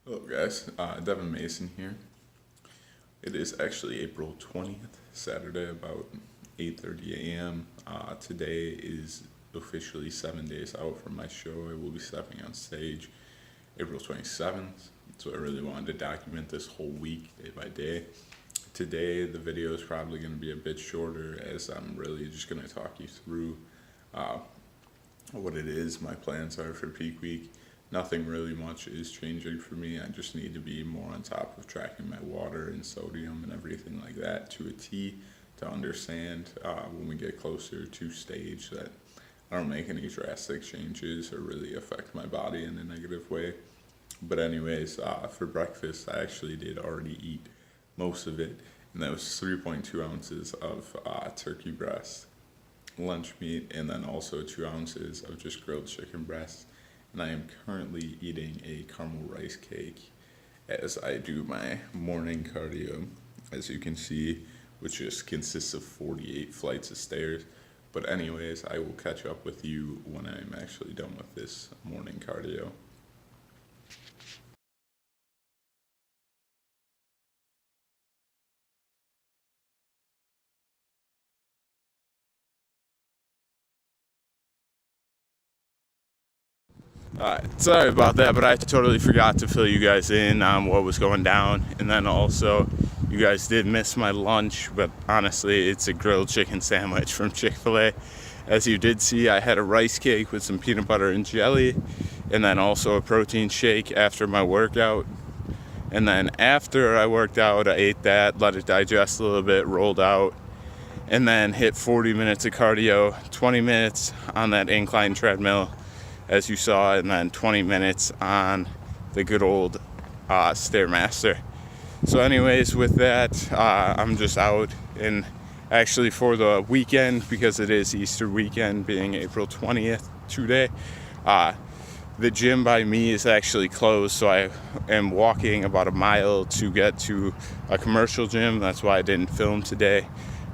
Hello guys, Devin Mason here. It is actually April 20th, Saturday, about 8:30 a.m. Today is officially 7 days out from my show. I will be stepping on stage April 27th, so I really wanted to document this whole week, day by day. Today, the video is probably going to be a bit shorter, as I'm really just going to talk you through what it is, my plans are for peak week. Nothing really much is changing for me. I just need to be more on top of tracking my water and sodium and everything like that to a T, to understand when we get closer to stage that I don't make any drastic changes or really affect my body in a negative way. But anyways, for breakfast, I actually did already eat most of it, and that was 3.2 ounces of turkey breast, lunch meat, and then also 2 ounces of just grilled chicken breast. And I am currently eating a caramel rice cake as I do my morning cardio, as you can see, which just consists of 48 flights of stairs. But anyways, I will catch up with you when I'm actually done with this morning cardio. Sorry about that, but I totally forgot to fill you guys in on what was going down. And then also, you guys did miss my lunch, but honestly, it's a grilled chicken sandwich from Chick-fil-A. As you did see, I had a rice cake with some peanut butter and jelly, and then also a protein shake after my workout. And then after I worked out, I ate that, let it digest a little bit, rolled out, and then hit 40 minutes of cardio, 20 minutes on that incline treadmill, as you saw, and then 20 minutes on the good old Stairmaster. So anyways, with that, I'm just out, and actually for the weekend, because it is Easter weekend, being April 20th today, the gym by me is actually closed, so I am walking about a mile to get to a commercial gym. That's why I didn't film today,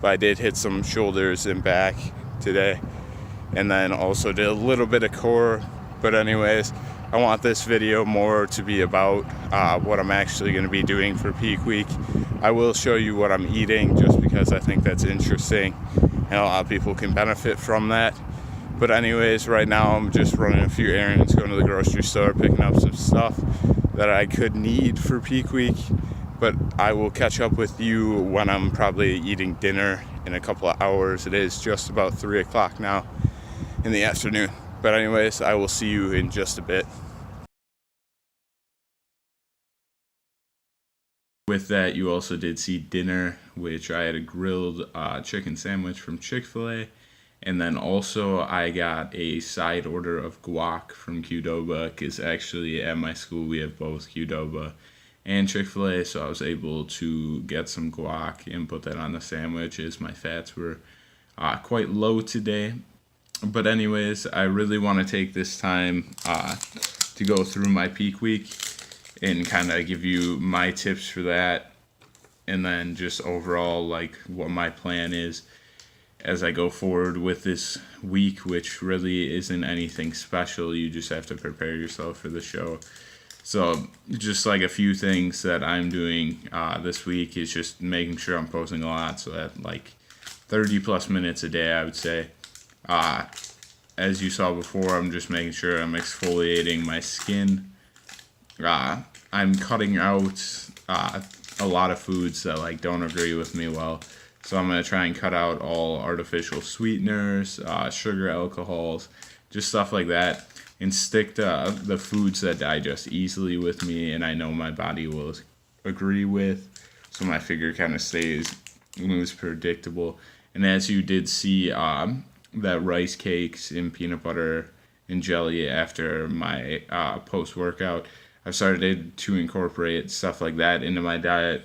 but I did hit some shoulders and back today, and then also did a little bit of core. But anyways, I want this video more to be about what I'm actually going to be doing for peak week. I will show you what I'm eating just because I think that's interesting and a lot of people can benefit from that. But anyways, right now I'm just running a few errands, going to the grocery store, picking up some stuff that I could need for peak week. But I will catch up with you when I'm probably eating dinner in a couple of hours. It is just about 3 o'clock now in the afternoon. But anyways, I will see you in just a bit. With that, you also did see dinner, which I had a grilled chicken sandwich from Chick-fil-A. And then also I got a side order of guac from Qdoba, because actually at my school we have both Qdoba and Chick-fil-A, so I was able to get some guac and put that on the sandwich, as my fats were quite low today. But anyways, I really want to take this time to go through my peak week and kind of give you my tips for that, and then just overall like what my plan is as I go forward with this week, which really isn't anything special. You just have to prepare yourself for the show. So just like a few things that I'm doing this week is just making sure I'm posting a lot, so that like 30 plus minutes a day, I would say. As you saw before, I'm just making sure I'm exfoliating my skin. I'm cutting out a lot of foods that like don't agree with me well. So I'm going to try and cut out all artificial sweeteners, sugar, alcohols, just stuff like that, and stick to the foods that digest easily with me and I know my body will agree with, so my figure kind of stays loose, predictable. And as you did see, that rice cakes and peanut butter and jelly after my post-workout, I've started to incorporate stuff like that into my diet.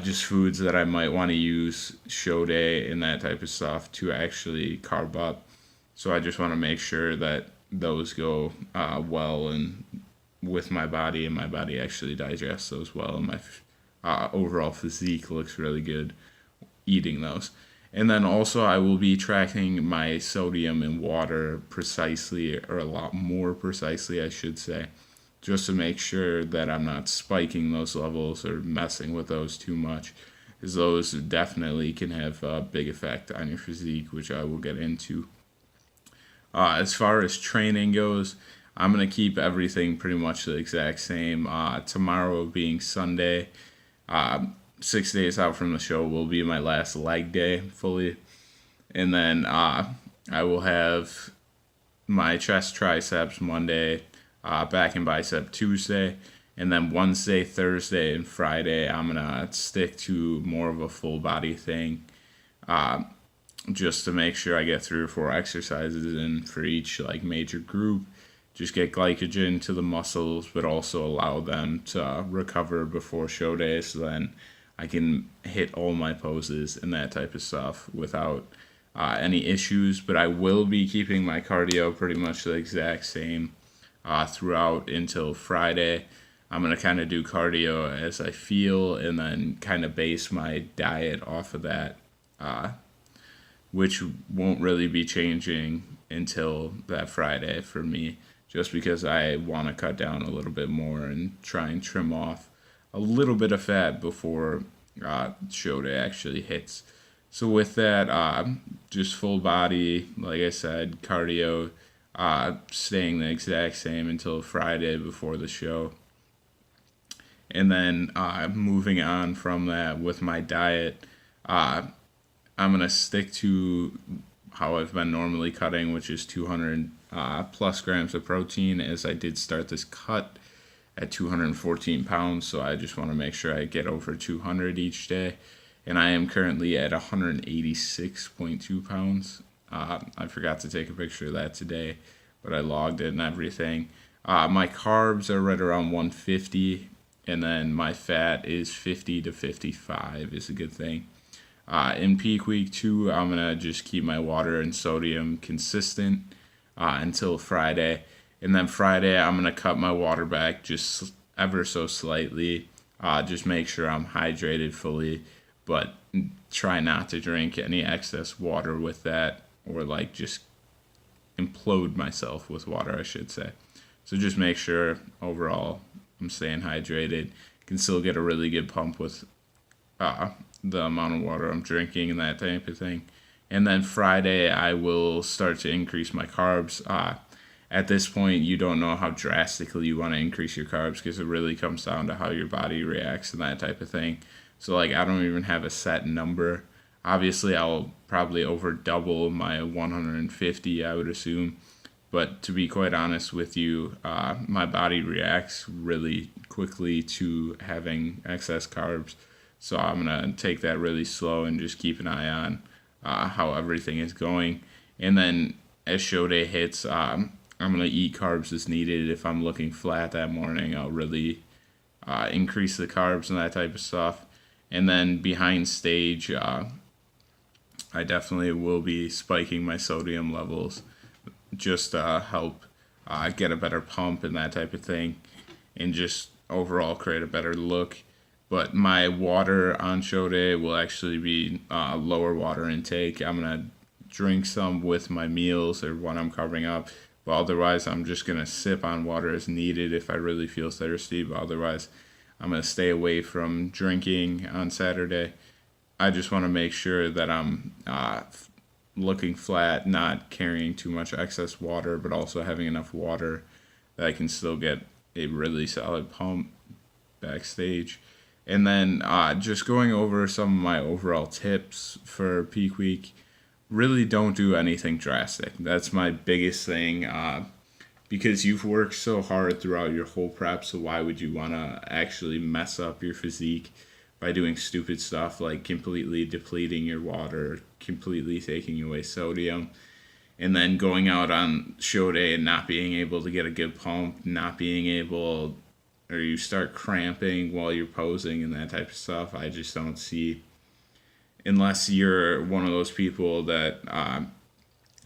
Just foods that I might want to use show day and that type of stuff to actually carb up. So I just want to make sure that those go well and with my body, and my body actually digests those well, and my overall physique looks really good eating those. And then also I will be tracking my sodium and water precisely, or a lot more precisely, I should say, just to make sure that I'm not spiking those levels or messing with those too much, because those definitely can have a big effect on your physique, which I will get into. As far as training goes, I'm going to keep everything pretty much the exact same. Tomorrow being Sunday, 6 days out from the show, will be my last leg day fully. And then I will have my chest, triceps Monday, back and bicep Tuesday. And then Wednesday, Thursday, and Friday, I'm going to stick to more of a full body thing. Just to make sure I get 3 or 4 exercises in for each like major group. Just get glycogen to the muscles, but also allow them to recover before show day, so then I can hit all my poses and that type of stuff without any issues. But I will be keeping my cardio pretty much the exact same throughout until Friday. I'm going to kind of do cardio as I feel and then kind of base my diet off of that, which won't really be changing until that Friday for me, just because I want to cut down a little bit more and try and trim off a little bit of fat before show day actually hits. So with that, just full body, like I said, cardio, staying the exact same until Friday before the show. And then moving on from that with my diet, I'm going to stick to how I've been normally cutting, which is 200 plus grams of protein, as I did start this cut at 214 pounds. So I just want to make sure I get over 200 each day. And I am currently at 186.2 pounds. I forgot to take a picture of that today, but I logged it and everything. My carbs are right around 150, and then my fat is 50 to 55 is a good thing. In peak week 2, I'm going to just keep my water and sodium consistent until Friday. And then Friday, I'm going to cut my water back just ever so slightly. Just make sure I'm hydrated fully, but try not to drink any excess water with that, or like just implode myself with water, I should say. So just make sure overall I'm staying hydrated. Can still get a really good pump with the amount of water I'm drinking and that type of thing. And then Friday, I will start to increase my carbs. At this point, you don't know how drastically you want to increase your carbs, because it really comes down to how your body reacts and that type of thing. So like, I don't even have a set number. Obviously, I'll probably over double my 150, I would assume. But to be quite honest with you, my body reacts really quickly to having excess carbs. So I'm going to take that really slow and just keep an eye on how everything is going. And then as show day hits, I'm going to eat carbs as needed. If I'm looking flat that morning, I'll really increase the carbs and that type of stuff. And then behind stage, I definitely will be spiking my sodium levels just to help get a better pump and that type of thing, and just overall create a better look. But my water on show day will actually be lower water intake. I'm going to drink some with my meals or when I'm covering up, but otherwise I'm just going to sip on water as needed if I really feel thirsty. But otherwise I'm going to stay away from drinking on Saturday. I just want to make sure that I'm looking flat, not carrying too much excess water, but also having enough water that I can still get a really solid pump backstage. And then just going over some of my overall tips for peak week. Really don't do anything drastic. That's my biggest thing, because you've worked so hard throughout your whole prep, so why would you want to actually mess up your physique by doing stupid stuff like completely depleting your water, completely taking away sodium, and then going out on show day and not being able to get a good pump, not being able, or you start cramping while you're posing and that type of stuff. I just don't see, unless you're one of those people that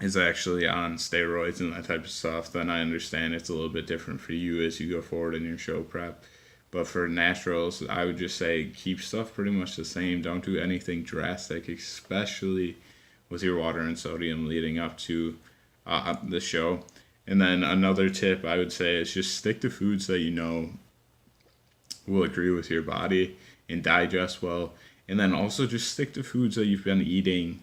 is actually on steroids and that type of stuff, then I understand it's a little bit different for you as you go forward in your show prep. But for naturals, I would just say keep stuff pretty much the same. Don't do anything drastic, especially with your water and sodium leading up to the show. And then another tip I would say is just stick to foods that you know will agree with your body and digest well. And then also just stick to foods that you've been eating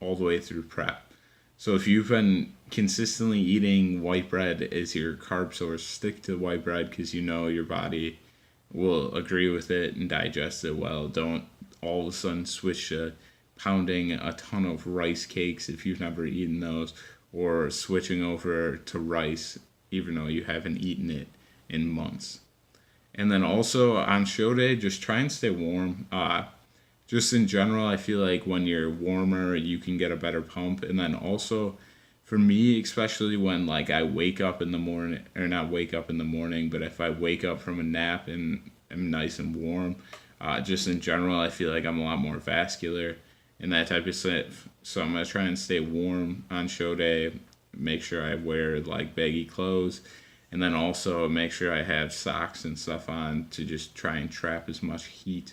all the way through prep. So if you've been consistently eating white bread as your carb source, stick to white bread because you know your body will agree with it and digest it well. Don't all of a sudden switch to pounding a ton of rice cakes if you've never eaten those, or switching over to rice even though you haven't eaten it in months. And then also on show day, just try and stay warm. Just in general, I feel like when you're warmer, you can get a better pump. And then also, for me, especially when like I wake up in the morning, or not wake up in the morning, but if I wake up from a nap and am nice and warm, just in general, I feel like I'm a lot more vascular and that type of stuff. So I'm gonna try and stay warm on show day. Make sure I wear like baggy clothes, and then also make sure I have socks and stuff on to just try and trap as much heat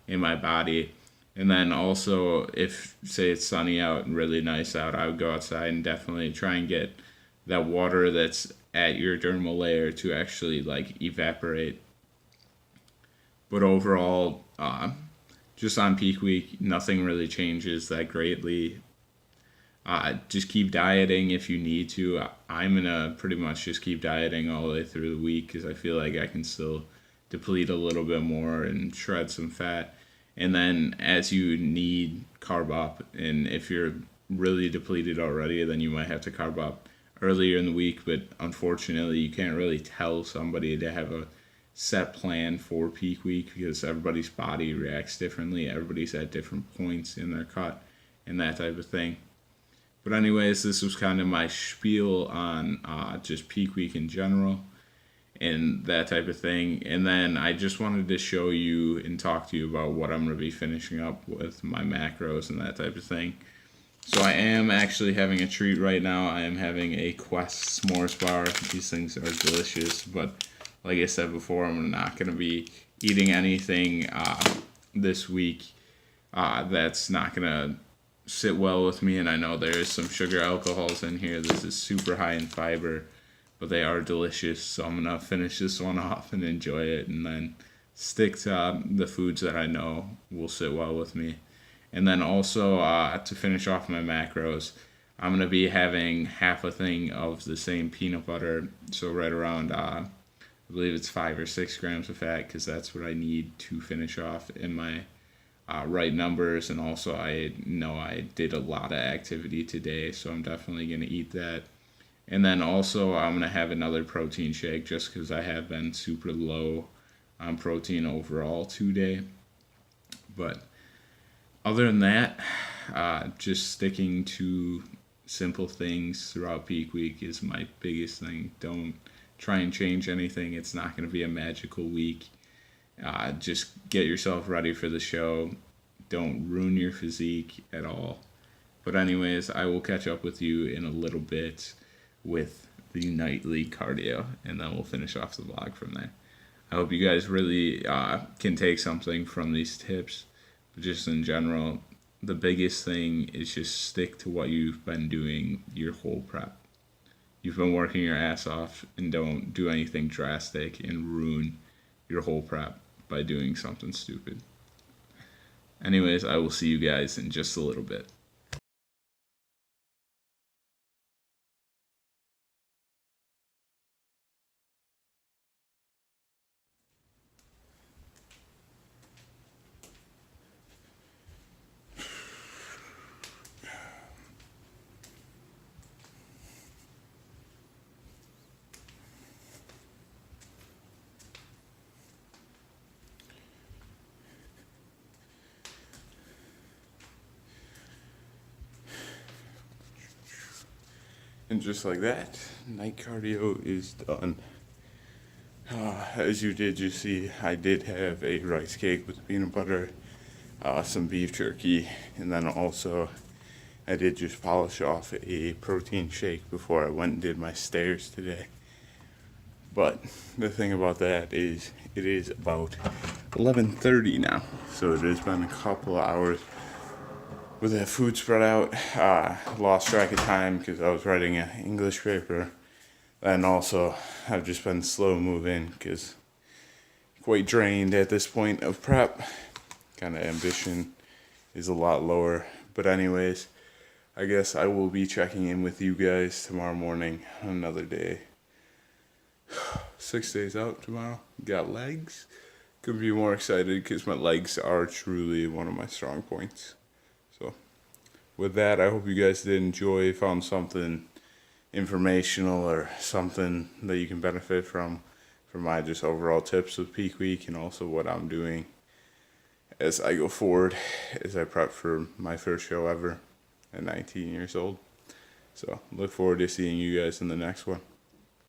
in my body. And then also, if say it's sunny out and really nice out, I would go outside and definitely try and get that water that's at your dermal layer to actually like evaporate. But overall, just on peak week, nothing really changes that greatly. Just keep dieting if you need to. I'm gonna pretty much just keep dieting all the way through the week because I feel like I can still deplete a little bit more and shred some fat. And then as you need, carb up. And if you're really depleted already, then you might have to carb up earlier in the week. But unfortunately, you can't really tell somebody to have a set plan for peak week because everybody's body reacts differently. Everybody's at different points in their cut and that type of thing. But anyways, this was kind of my spiel on just peak week in general and that type of thing. And then I just wanted to show you and talk to you about what I'm going to be finishing up with my macros and that type of thing. So I am actually having a treat right now. I am having a Quest s'mores bar. These things are delicious, but like I said before, I'm not going to be eating anything this week that's not going to sit well with me. And I know there is some sugar alcohols in here. This is super high in fiber, but they are delicious. So I'm going to finish this one off and enjoy it, and then stick to the foods that I know will sit well with me. And then also to finish off my macros, I'm going to be having half a thing of the same peanut butter. So right around, I believe it's 5 or 6 grams of fat, because that's what I need to finish off in my right numbers. And also I know I did a lot of activity today, so I'm definitely going to eat that. And then also I'm going to have another protein shake just because I have been super low on protein overall today. But other than that, just sticking to simple things throughout peak week is my biggest thing. Don't try and change anything. It's not going to be a magical week. Just get yourself ready for the show. Don't ruin your physique at all. But anyways, I will catch up with you in a little bit with the nightly cardio, and then we'll finish off the vlog from there. I hope you guys really can take something from these tips. But just in general, the biggest thing is just stick to what you've been doing your whole prep. You've been working your ass off, and don't do anything drastic and ruin your whole prep by doing something stupid. Anyways, I will see you guys in just a little bit. And just like that, night cardio is done. As you did just see, I did have a rice cake with peanut butter, some beef jerky, and then also I did just polish off a protein shake before I went and did my stairs today. But the thing about that is it is about 11:30 now, so it has been a couple of hours with that food spread out. Lost track of time because I was writing an English paper And also, I've just been slow moving because quite drained at this point of prep. Kind of ambition is a lot lower. But anyways, I guess I will be checking in with you guys tomorrow morning on another day. 6 days out tomorrow. Got legs. Could be more excited because my legs are truly one of my strong points. So with that, I hope you guys did enjoy, found something informational or something that you can benefit from my just overall tips with peak week, and also what I'm doing as I go forward as I prep for my first show ever at 19 years old. So look forward to seeing you guys in the next one.